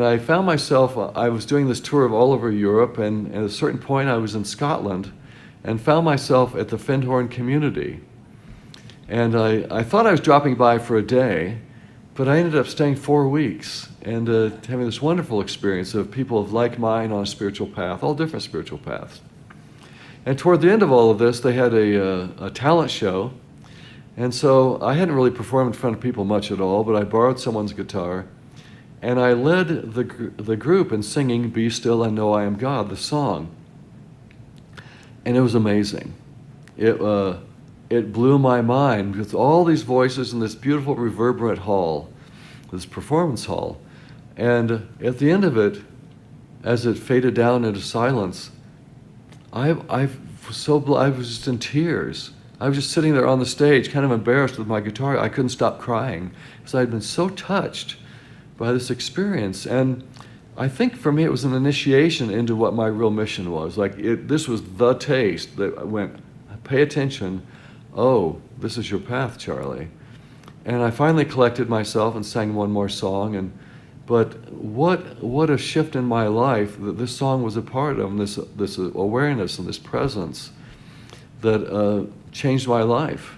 I found myself, I was doing this tour of all over Europe, and at a certain point I was in Scotland and found myself at the Findhorn community. And I thought I was dropping by for a day, but I ended up staying 4 weeks and having this wonderful experience of people of like mind on a spiritual path, all different spiritual paths. And toward the end of all of this, they had a talent show. And so I hadn't really performed in front of people much at all, but I borrowed someone's guitar. And I led the group in singing Be Still and Know I Am God, the song. And it was amazing. It blew my mind with all these voices in this beautiful reverberant hall, this performance hall. And at the end of it, as it faded down into silence, I was just in tears. I was just sitting there on the stage, kind of embarrassed with my guitar. I couldn't stop crying because I had been so touched by this experience. And I think for me it was an initiation into what my real mission was. This was the taste that went, pay attention. Oh, this is your path, Charlie. And I finally collected myself and sang one more song. But what a shift in my life that this song was a part of, and this awareness and this presence that changed my life.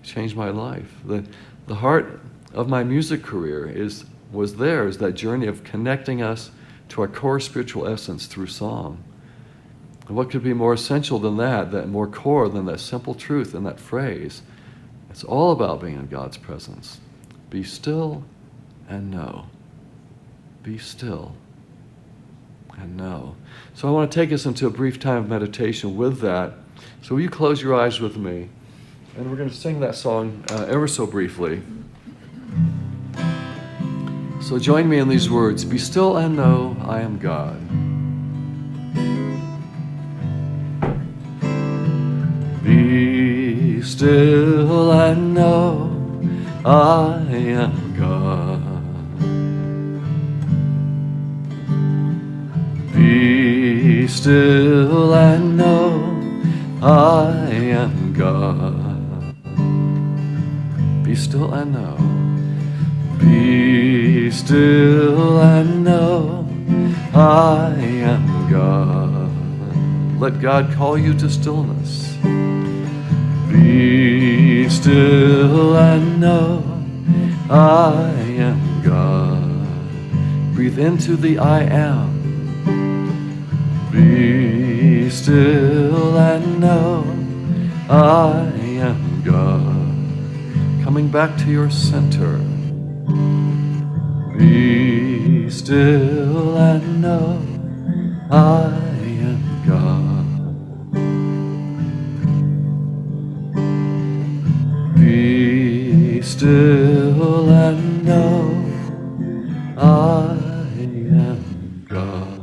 Changed my life. The heart of my music career is that journey of connecting us to our core spiritual essence through song. And what could be more essential than that more core than that simple truth in that phrase? It's all about being in God's presence. Be still and know. Be still and know. So I want to take us into a brief time of meditation with that. So will you close your eyes with me? And we're going to sing that song ever so briefly. So join me in these words. Be still and know I am God. Be still and know I am God. Be still and know I am God. Be still and know. Be still and know I am God. Let God call you to stillness. Be still and know I am God. Breathe into the I am. Be still and know I am God. Coming back to your center. Be still and know I am God. Be still and know I am God.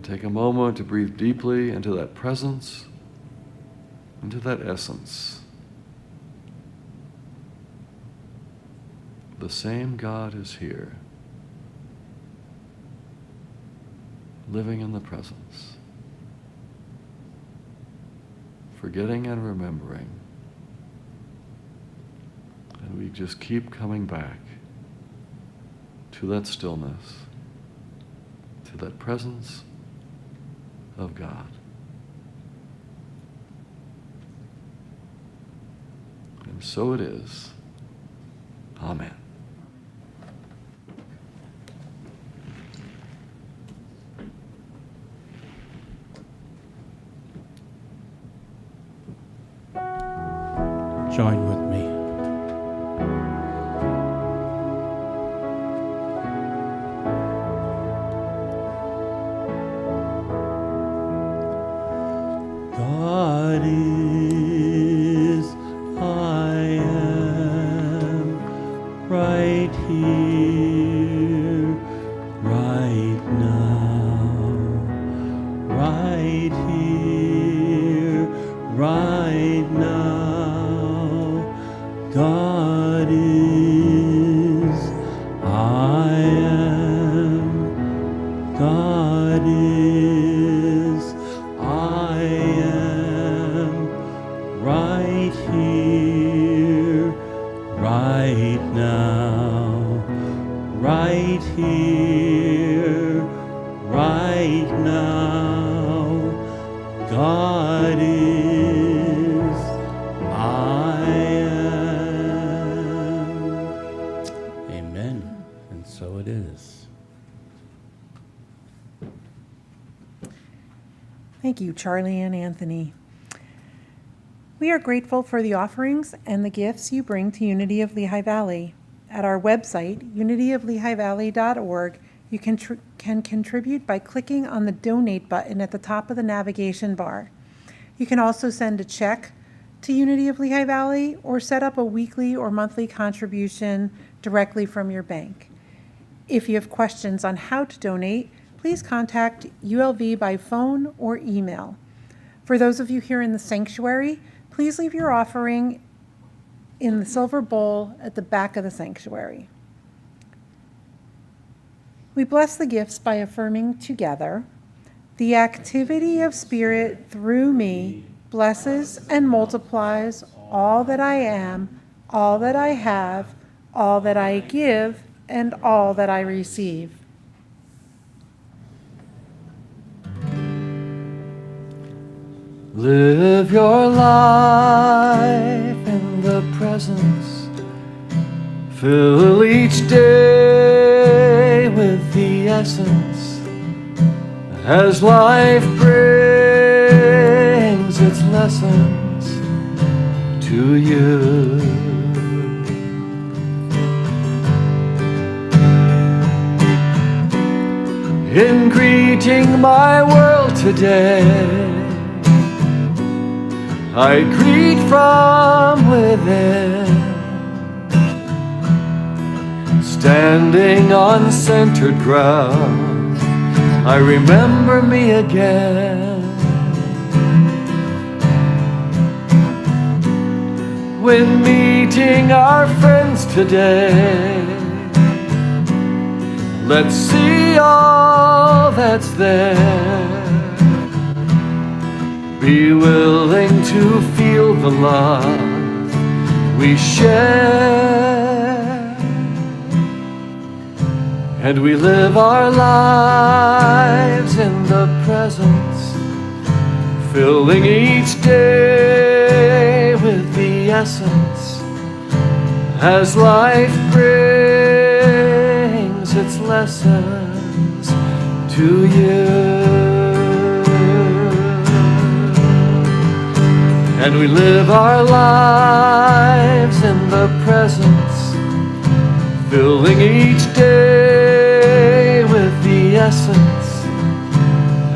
Take a moment to breathe deeply into that presence, into that essence. the same God is here, living in the presence, forgetting and remembering. And we just keep coming back to that stillness, to that presence of God. And so it is. Amen. Join with me. God is, I am right here, right now, right here, right now. God is, I am, God is, I am, right here, right now, right here, right now. God is, I am. Amen. And so it is. Thank you, Charlie and Anthony. We are grateful for the offerings and the gifts you bring to Unity of Lehigh Valley. At our website, unityoflehighvalley.org, you can contribute by clicking on the Donate button at the top of the navigation bar. You can also send a check to Unity of Lehigh Valley or set up a weekly or monthly contribution directly from your bank. If you have questions on how to donate, please contact ULV by phone or email. For those of you here in the sanctuary, please leave your offering in the silver bowl at the back of the sanctuary. We bless the gifts by affirming together, the activity of Spirit through me blesses and multiplies all that I am, all that I have, all that I give, and all that I receive. Live your life in the presence. Fill each day with the essence. As life brings its lessons to you. In greeting my world today, I greet from within, standing on centered ground, I remember me again. When meeting our friends today, let's see all that's there. Be willing to feel the love we share, and we live our lives in the presence, filling each day with the essence, as life brings its lessons to you. And we live our lives in the presence, filling each day with the essence,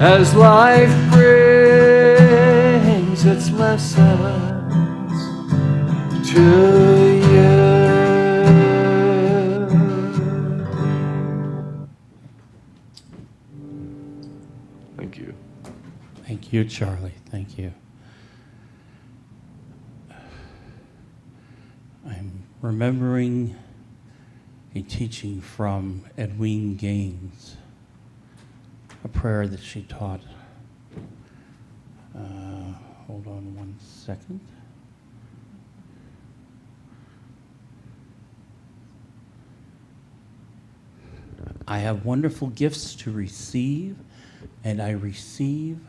as life brings its lessons to you. Thank you. Thank you, Charlie. Thank you. I'm remembering a teaching from Edwene Gaines, a prayer that she taught. Hold on one second. I have wonderful gifts to receive, and I receive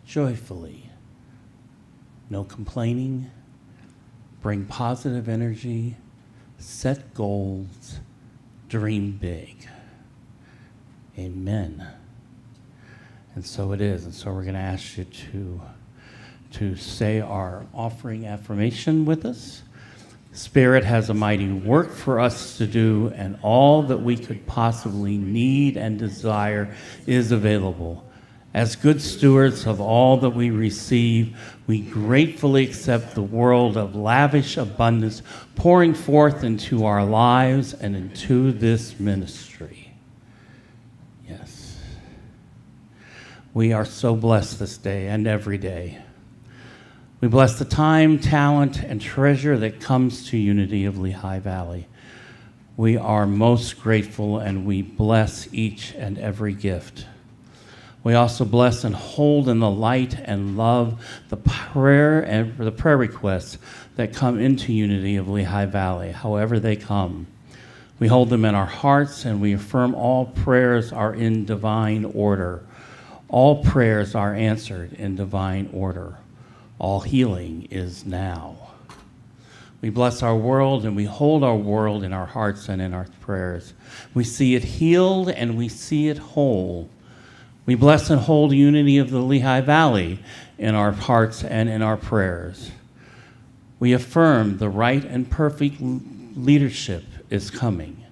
joyfully. No complaining, bring positive energy, set goals, dream big. Amen. And so it is. And so we're going to ask you to say our offering affirmation with us. Spirit has a mighty work for us to do, and all that we could possibly need and desire is available. As good stewards of all that we receive, we gratefully accept the world of lavish abundance pouring forth into our lives and into this ministry. Yes. We are so blessed this day and every day. We bless the time, talent, and treasure that comes to Unity of Lehigh Valley. We are most grateful, and we bless each and every gift. We also bless and hold in the light and love the prayer and the prayer requests that come into Unity of Lehigh Valley, however they come. We hold them in our hearts, and we affirm all prayers are in divine order. All prayers are answered in divine order. All healing is now. We bless our world, and we hold our world in our hearts and in our prayers. We see it healed, and we see it whole. We bless and hold Unity of the Lehigh Valley in our hearts and in our prayers. We affirm the right and perfect leadership is coming,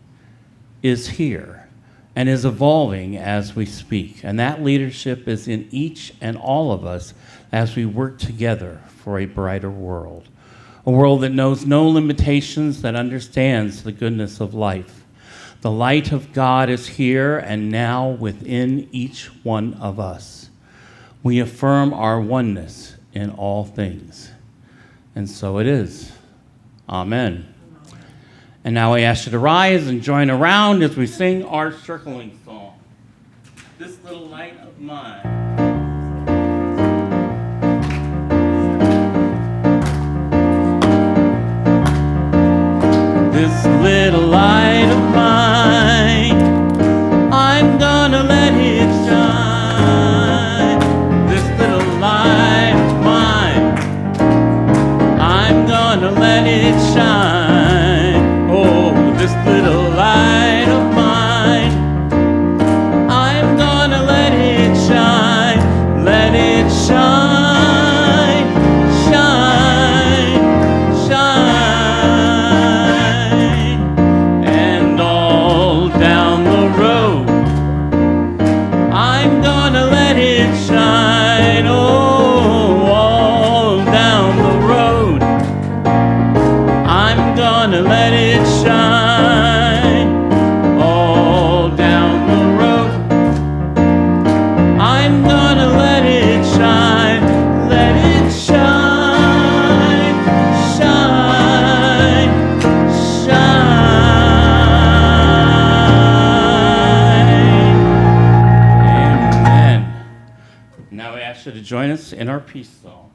is here, and is evolving as we speak. And that leadership is in each and all of us as we work together for a brighter world. A world that knows no limitations, that understands the goodness of life. The light of God is here and now within each one of us. We affirm our oneness in all things. And so it is. Amen. And now I ask you to rise and join around as we sing our circling song. This little light of mine. This little light of mine, I'm gonna let it shine. This little light of mine, I'm gonna let it shine. Oh, this little light of mine, I'm gonna let it shine. Let it shine, shine, shine. Let it shine all down the road. I'm gonna let it shine. Let it shine, shine, shine. Amen. Now I ask you to join us in our peace song.